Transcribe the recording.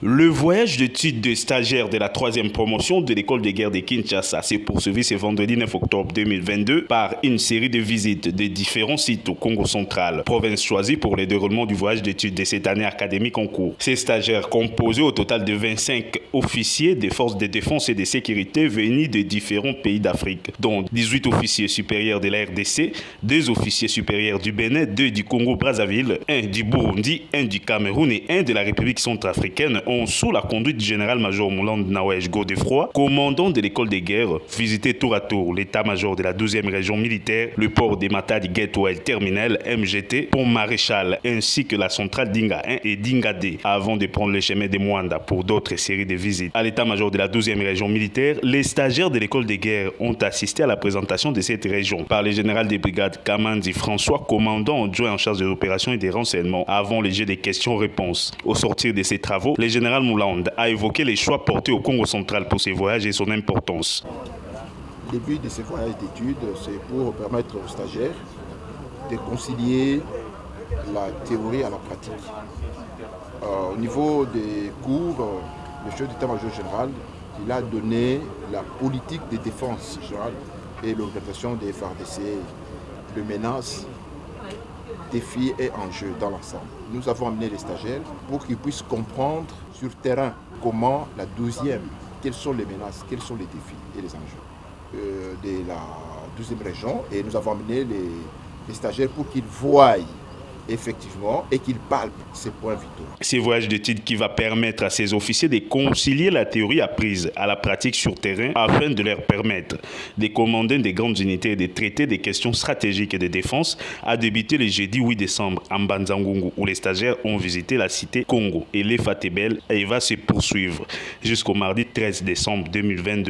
Le voyage d'études de stagiaires de la 3e promotion de l'école de guerre de Kinshasa s'est poursuivi ce vendredi 9 octobre 2022 par une série de visites de différents sites au Congo central, province choisie pour le déroulement du voyage d'études de cette année académique en cours. Ces stagiaires composés au total de 25 officiers des forces de défense et de sécurité venus de différents pays d'Afrique, dont 18 officiers supérieurs de la RDC, 2 officiers supérieurs du Bénin, 2 du Congo-Brazzaville, 1 du Burundi, 1 du Cameroun et 1 de la République centrafricaine, ont, sous la conduite du général-major Mouland Nawej Godefroy, commandant de l'école de guerre, visité tour à tour l'état-major de la 12e région militaire, le port de Matadi Gateway Terminal MGT, pont Maréchal, ainsi que la centrale d'Inga 1 et d'Inga 2, avant de prendre le chemin de Mwanda pour d'autres séries de visites. À l'état-major de la 12e région militaire, les stagiaires de l'école de guerre ont assisté à la présentation de cette région par le général des brigades Kamandi François, commandant adjoint en charge des opérations et des renseignements, avant le jet des questions-réponses. Au sortir de ces travaux, le général Mouland a évoqué les choix portés au Congo central pour ces voyages et son importance. Le but de ces voyages d'études, c'est pour permettre aux stagiaires de concilier la théorie à la pratique. Au niveau des cours, le chef d'état-major général, il a donné la politique de défense générale et l'organisation des FARDC, de menaces, défis et enjeux dans l'ensemble. Nous avons amené les stagiaires pour qu'ils puissent comprendre sur terrain comment la 12e, quelles sont les menaces, quels sont les défis et les enjeux de la 12e région. Et nous avons amené les stagiaires pour qu'ils voient effectivement et qu'ils palpent ces points vitaux. Ces voyages d'études qui va permettre à ces officiers de concilier la théorie apprise à la pratique sur terrain afin de leur permettre de commander des grandes unités et de traiter des questions stratégiques et de défense a débuté le jeudi 8 décembre à Mbanza-Ngungu où les stagiaires ont visité la cité Congo et les Fatebel et va se poursuivre jusqu'au mardi 13 décembre 2022.